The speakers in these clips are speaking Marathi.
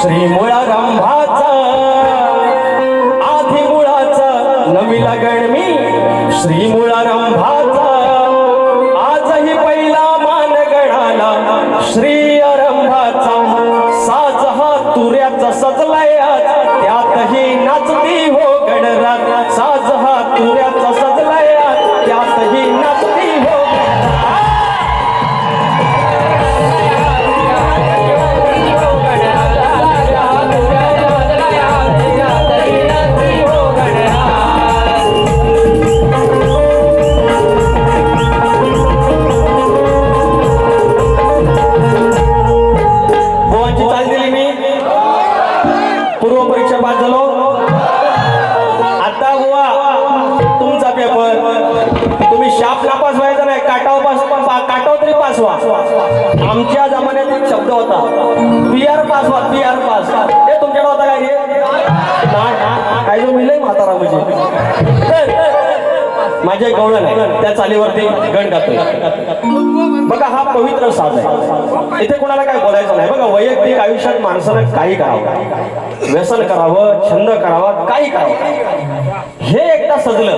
श्री मुळारंभाचा आधी मुळाचा नवीला गणमी श्री मुळारंभाचा आजही पहिला मान गणाला श्री आरंभाचा साज हा तुऱ्याचा सजलाय त्यातही नाचती हो गणरात साज हा तुऱ्याचा सजलाय त्यातही नाचती हो आमच्या जमान्यात एक शब्द होता पीआर पास वा पीआर पास हे तुमच्याकडे होता काय काय जो मिळलंय म्हातारा म्हणजे माझे गवळण आहे त्या चालीवरती गण गातोय बघा. हा पवित्र साज आहे. इथे कोणाला काय बोलायचं नाही बघा. वैयक्तिक आयुष्यात माणसानं काही करावं व्यसन करावं छंद करावा काही करावं हे एकदा सजलं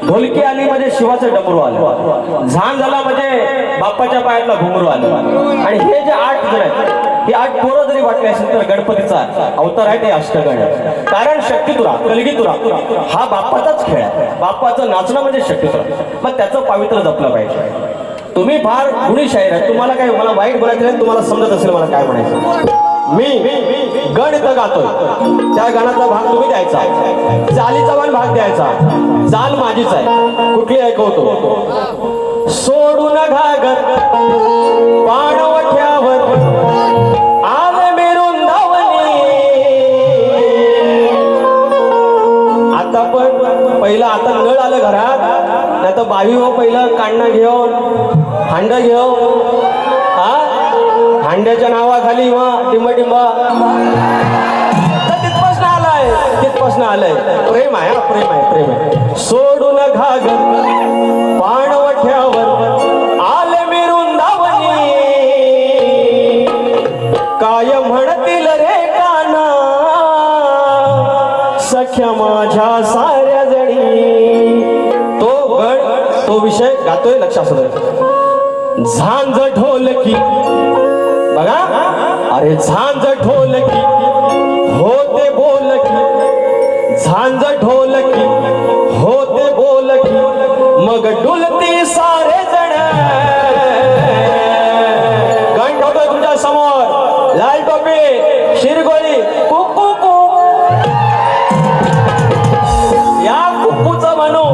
ढोलकी आली म्हणजे शिवाचं डमरू आलं झाण झाला म्हणजे बाप्पाच्या पायातला घुमरू आलं आणि हे जे 8 जण आहेत ही 8 पोरं जरी वाटली असेल तर गणपतीचा अवतार आहे ते अष्टगण आहे. कारण शक्तितुरा कलगीतुरा हा बाप्पाचाच खेळ आहे. बाप्पाचं नाचणं म्हणजे शक्तितुरा मग त्याचं पावित्र्य जपलं पाहिजे. तुम्ही फार गुणी शाहीर आहे तुम्हाला काय मला वाईट बोलायचं नाही तुम्हाला समजत असेल मला काय म्हणायचं. मी गण इथं गातोय त्या गाण्याचा भाग तुम्ही द्यायचा चालीचा पण भाग द्यायचा चाल माझीच आहे कुठली ऐकवतो. सोडून घागर पाणवठ्यावर आले मिरून धावणी आता पण पहिलं आता नळ आलं घरात नाही तर बावी हो पहिलं काढणं घेऊन हांड घेऊन हांड्याच्या नावाखाली टिंबा तिथपासून आलाय प्रेम आहे प्रेम आहे. सोडून घागर पाणवठ्यावर आले मिरून धावणी काय म्हणतील रे काना सख्या माझ्या साऱ्या जणी. तो गण तो विषय गातोय लक्षात झांज ढोलकी बघा अरे झांज ढोलकी होते बोलकी झांज ढोलकी होते बोलकी मग डुलती सारे जण. गण ठेवतोय तुमच्या समोर लाल टोपी शिरगोळी कुकू या कुकूचं म्हणू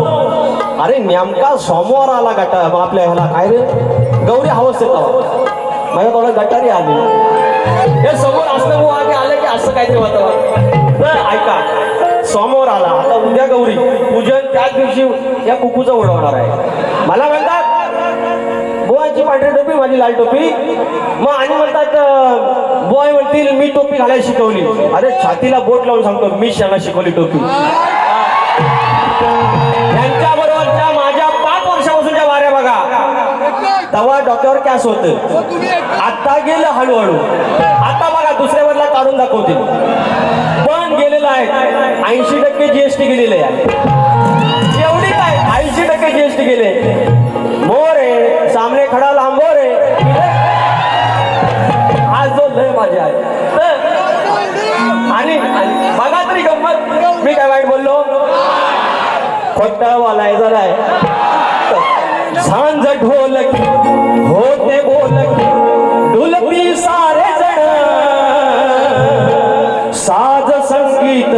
अरे नेमका सोमवार आला गटा आपल्या ह्याला काय रे गौरी हवस येतो माझ्या थोडं गटारी आली हे समोर असल्यामुळे आधी आलं की असं काहीतरी होतं. ऐका समोर आला आता उद्या गौरी पूजन त्याच दिवशी या कुकूचं उडवणार आहे. मला म्हणतात बुवाची पांढरी टोपी माझी लाल टोपी मग आणि म्हणतात बुवा म्हणतील मी टोपी घालायला शिकवली. अरे छातीला बोट लावून सांगतो मी त्यांना शिकवली टोपी. त्यांच्या बरोबरच्या माझ्या 5 वर्षापासूनच्या वाऱ्या बघा तेव्हा डोक्यावर कॅस होत आता गेलं हळूहळू आता बघा दुसऱ्या वरला काढून दाखवतील पण गेलेलं आहे 80% जीएसटी गेलेले आहे. एवढी काय 80% जीएसटी गेले. मोरे सामने खडा लांबो रे आज जो लय माझे आहे आणि बघा तरी गंमत मी काय वाईट बोललो खोटा वालाय झालाय. झांज ढोलकी होते बोलकी डुलती सारे जण साज संगीत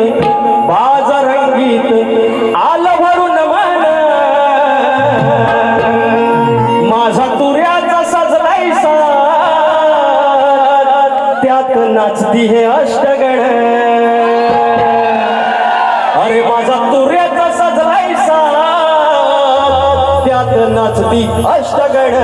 बाज रंगीत आलं भरून मन माझा तुऱ्याचा सजलायसा त्यात नाचती हे अष्टगण. अरे माझा तुऱ्याचा सजलायसा त्यात नाचती अष्टगण.